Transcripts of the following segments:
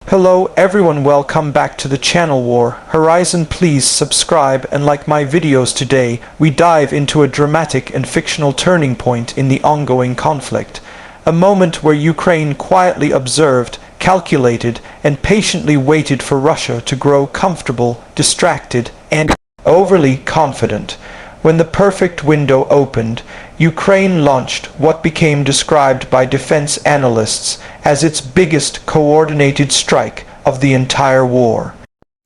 Hello everyone, welcome back to the channel War Horizon. Please subscribe and like my videos. Today we dive into a dramatic and fictional turning point in the ongoing conflict. A moment where Ukraine quietly observed, calculated, and patiently waited for Russia to grow comfortable, distracted, and overly confident. When the perfect window opened, Ukraine launched what became described by defense analysts as its biggest coordinated strike of the entire war.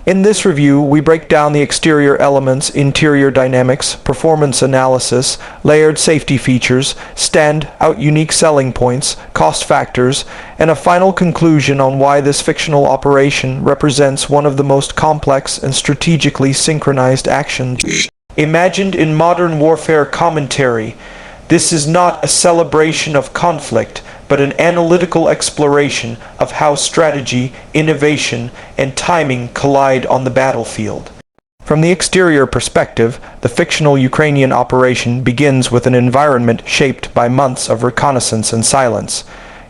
In this review, we break down the exterior elements, interior dynamics, performance analysis, layered safety features, stand-out unique selling points, cost factors, and a final conclusion on why this fictional operation represents one of the most complex and strategically synchronized actions imagined in modern warfare commentary. This is not a celebration of conflict, but an analytical exploration of how strategy, innovation, and timing collide on the battlefield. From the exterior perspective, the fictional Ukrainian operation begins with an environment shaped by months of reconnaissance and silence.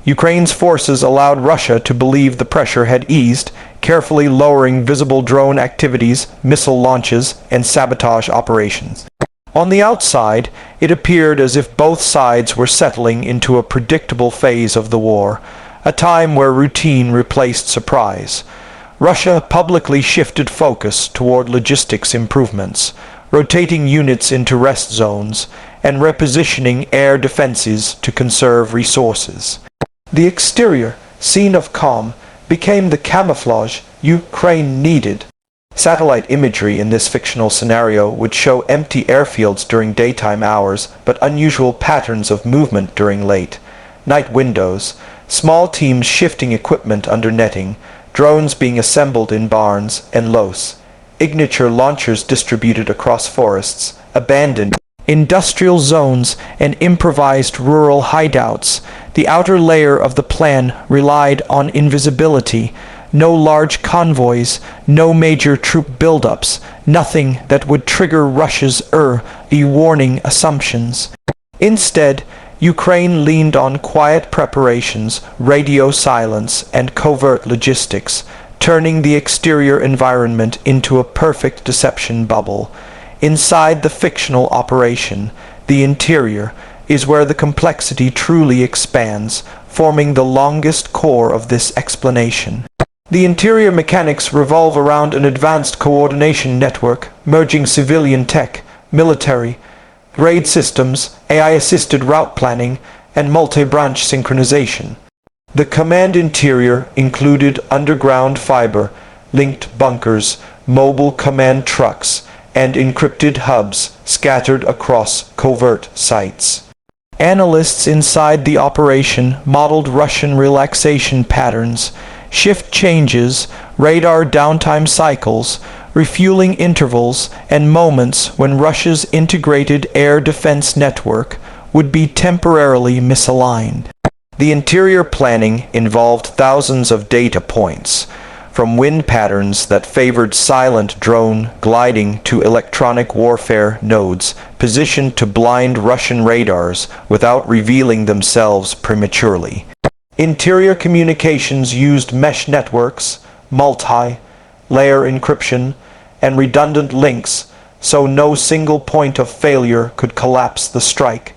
Ukraine's forces allowed Russia to believe the pressure had eased, carefully lowering visible drone activities, missile launches, and sabotage operations. On the outside, it appeared as if both sides were settling into a predictable phase of the war, a time where routine replaced surprise. Russia publicly shifted focus toward logistics improvements, rotating units into rest zones, and repositioning air defenses to conserve resources. The exterior, scene of calm, became the camouflage Ukraine needed. Satellite imagery in this fictional scenario would show empty airfields during daytime hours, but unusual patterns of movement during late night windows, small teams shifting equipment under netting, drones being assembled in barns and loas, signature launchers distributed across forests, abandoned industrial zones, and improvised rural hideouts. The outer layer of the plan relied on invisibility. No large convoys, no major troop buildups, nothing that would trigger Russia's early warning assumptions. Instead, Ukraine leaned on quiet preparations, radio silence, and covert logistics, turning the exterior environment into a perfect deception bubble. Inside the fictional operation, the interior is where the complexity truly expands, forming the longest core of this explanation. The interior mechanics revolve around an advanced coordination network, merging civilian tech, military, raid systems, AI-assisted route planning, and multi-branch synchronization. The command interior included underground fiber, linked bunkers, mobile command trucks, and encrypted hubs scattered across covert sites. Analysts inside the operation modeled Russian relaxation patterns, shift changes, radar downtime cycles, refueling intervals, and moments when Russia's integrated air defense network would be temporarily misaligned. The interior planning involved thousands of data points, from wind patterns that favored silent drone gliding to electronic warfare nodes positioned to blind Russian radars without revealing themselves prematurely. Interior communications used mesh networks, multi-layer encryption, and redundant links, so no single point of failure could collapse the strike.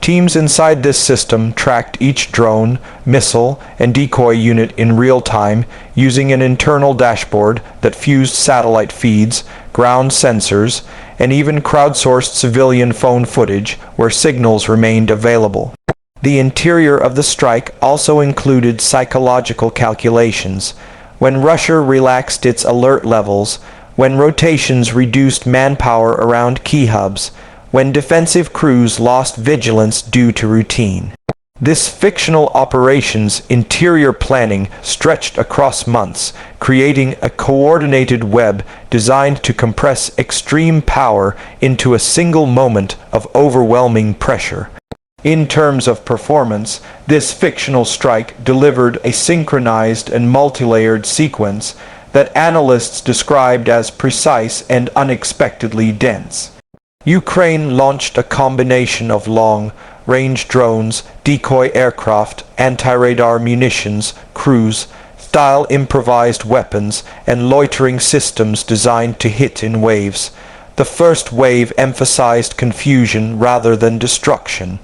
Teams inside this system tracked each drone, missile, and decoy unit in real time using an internal dashboard that fused satellite feeds, ground sensors, and even crowdsourced civilian phone footage where signals remained available. The interior of the strike also included psychological calculations. When Russia relaxed its alert levels, when rotations reduced manpower around key hubs, when defensive crews lost vigilance due to routine. This fictional operation's interior planning stretched across months, creating a coordinated web designed to compress extreme power into a single moment of overwhelming pressure. In terms of performance, this fictional strike delivered a synchronized and multi-layered sequence that analysts described as precise and unexpectedly dense. Ukraine launched a combination of long-range drones, decoy aircraft, anti-radar munitions, cruise, style improvised weapons, and loitering systems designed to hit in waves. The first wave emphasized confusion rather than destruction.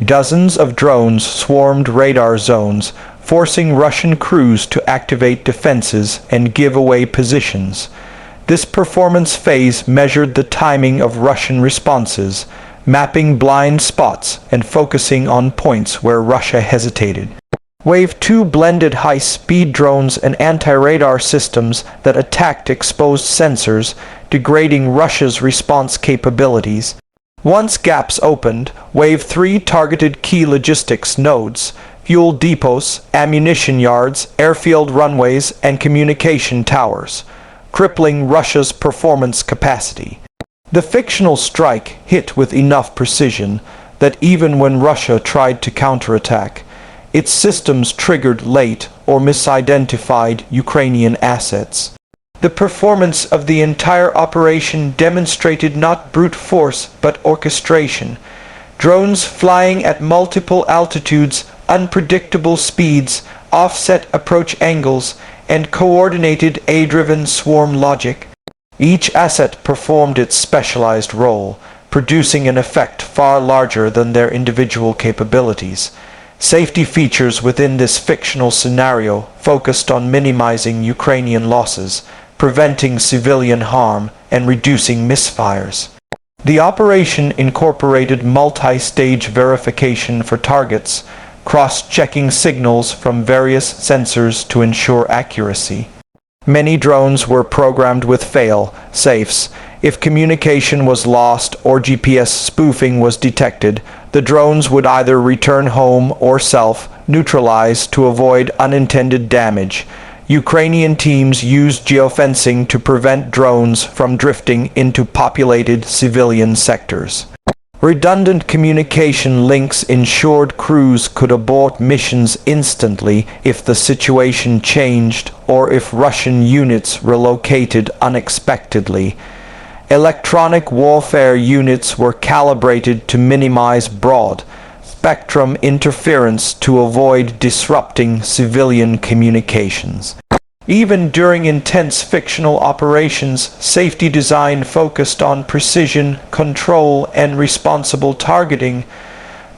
Dozens of drones swarmed radar zones, forcing Russian crews to activate defenses and give away positions. This performance phase measured the timing of Russian responses, mapping blind spots and focusing on points where Russia hesitated. Wave 2 blended high-speed drones and anti-radar systems that attacked exposed sensors, degrading Russia's response capabilities. Once gaps opened, Wave 3 targeted key logistics nodes, fuel depots, ammunition yards, airfield runways, and communication towers, crippling Russia's performance capacity. The fictional strike hit with enough precision that even when Russia tried to counterattack, its systems triggered late or misidentified Ukrainian assets. The performance of the entire operation demonstrated not brute force but orchestration. Drones flying at multiple altitudes, unpredictable speeds, offset approach angles, and coordinated AI-driven swarm logic. Each asset performed its specialized role, producing an effect far larger than their individual capabilities. Safety features within this fictional scenario focused on minimizing Ukrainian losses, preventing civilian harm, and reducing misfires. The operation incorporated multi-stage verification for targets, cross-checking signals from various sensors to ensure accuracy. Many drones were programmed with fail-safes. If communication was lost or GPS spoofing was detected, the drones would either return home or self-neutralize to avoid unintended damage. Ukrainian teams used geofencing to prevent drones from drifting into populated civilian sectors. Redundant communication links ensured crews could abort missions instantly if the situation changed or if Russian units relocated unexpectedly. Electronic warfare units were calibrated to minimize broad-spectrum interference to avoid disrupting civilian communications. Even during intense fictional operations, safety design focused on precision, control, and responsible targeting.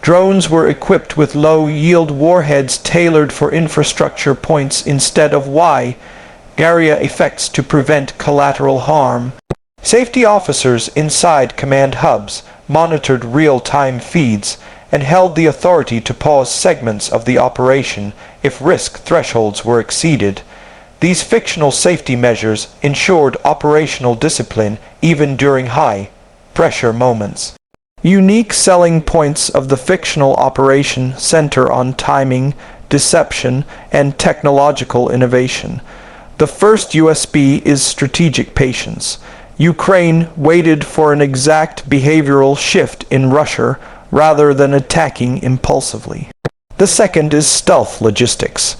Drones were equipped with low-yield warheads tailored for infrastructure points instead of wide-area effects to prevent collateral harm. Safety officers inside command hubs monitored real-time feeds and held the authority to pause segments of the operation if risk thresholds were exceeded. These fictional safety measures ensured operational discipline even during high-pressure moments. Unique selling points of the fictional operation center on timing, deception, and technological innovation. The first USP is strategic patience. Ukraine waited for an exact behavioral shift in Russia rather than attacking impulsively. The second is stealth logistics,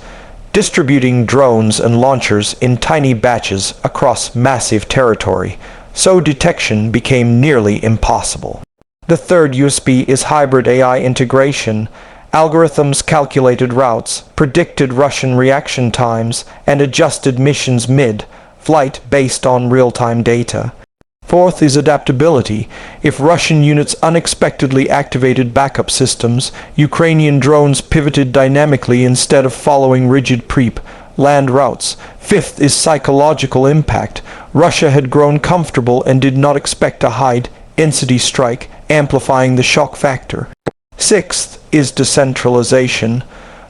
distributing drones and launchers in tiny batches across massive territory, so detection became nearly impossible. The third USP is hybrid AI integration. Algorithms calculated routes, predicted Russian reaction times, and adjusted missions mid-flight based on real-time data. Fourth is adaptability. If Russian units unexpectedly activated backup systems, Ukrainian drones pivoted dynamically instead of following rigid pre-planned routes. Fifth is psychological impact. Russia had grown comfortable and did not expect a high-intensity strike, amplifying the shock factor. Sixth is decentralization.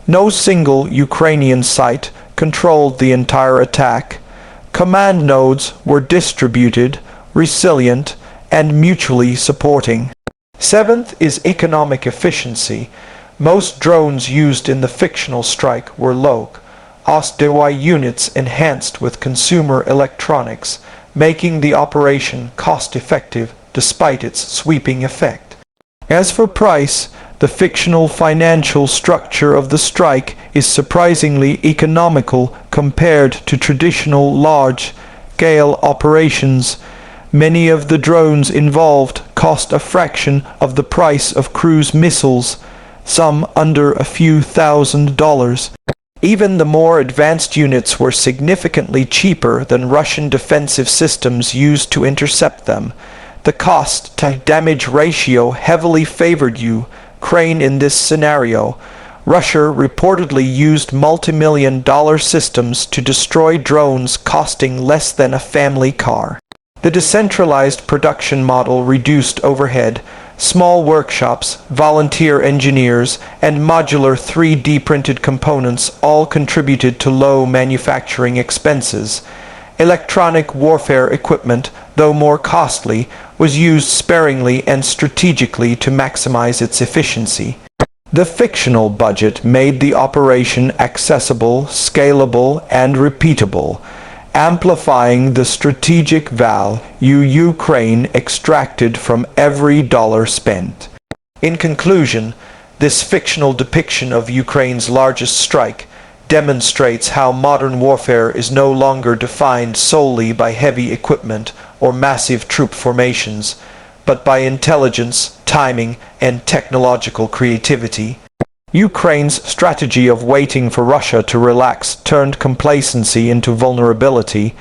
No single Ukrainian site controlled the entire attack. Command nodes were distributed, resilient, and mutually supporting. Seventh is economic efficiency. Most drones used in the fictional strike were low-cost units enhanced with consumer electronics, making the operation cost-effective despite its sweeping effect. As for price, the fictional financial structure of the strike is surprisingly economical compared to traditional large-scale operations. Many of the drones involved cost a fraction of the price of cruise missiles, some under a few $1,000s. Even the more advanced units were significantly cheaper than Russian defensive systems used to intercept them. The cost-to-damage ratio heavily favored Ukraine in this scenario. Russia reportedly used multi-million-dollar systems to destroy drones costing less than a family car. The decentralized production model reduced overhead. Small workshops, volunteer engineers, and modular 3D printed components all contributed to low manufacturing expenses. Electronic warfare equipment, though more costly, was used sparingly and strategically to maximize its efficiency. The fictional budget made the operation accessible, scalable, and repeatable, amplifying the strategic value Ukraine extracted from every dollar spent. In conclusion, this fictional depiction of Ukraine's largest strike demonstrates how modern warfare is no longer defined solely by heavy equipment or massive troop formations, but by intelligence, timing, and technological creativity. Ukraine's strategy of waiting for Russia to relax turned complacency into vulnerability.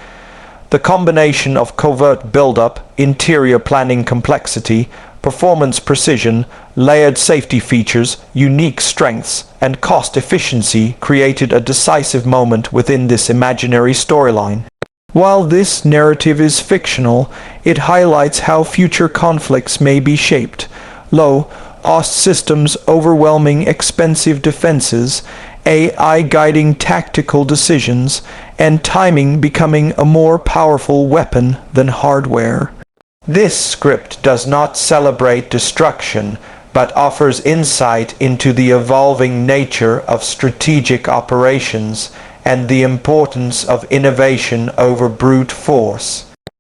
The combination of covert buildup, interior planning complexity, performance precision, layered safety features, unique strengths, and cost efficiency created a decisive moment within this imaginary storyline. While this narrative is fictional, it highlights how future conflicts may be shaped. Low-cost systems overwhelming expensive defenses, AI guiding tactical decisions, and timing becoming a more powerful weapon than hardware. This script does not celebrate destruction, but offers insight into the evolving nature of strategic operations and the importance of innovation over brute force.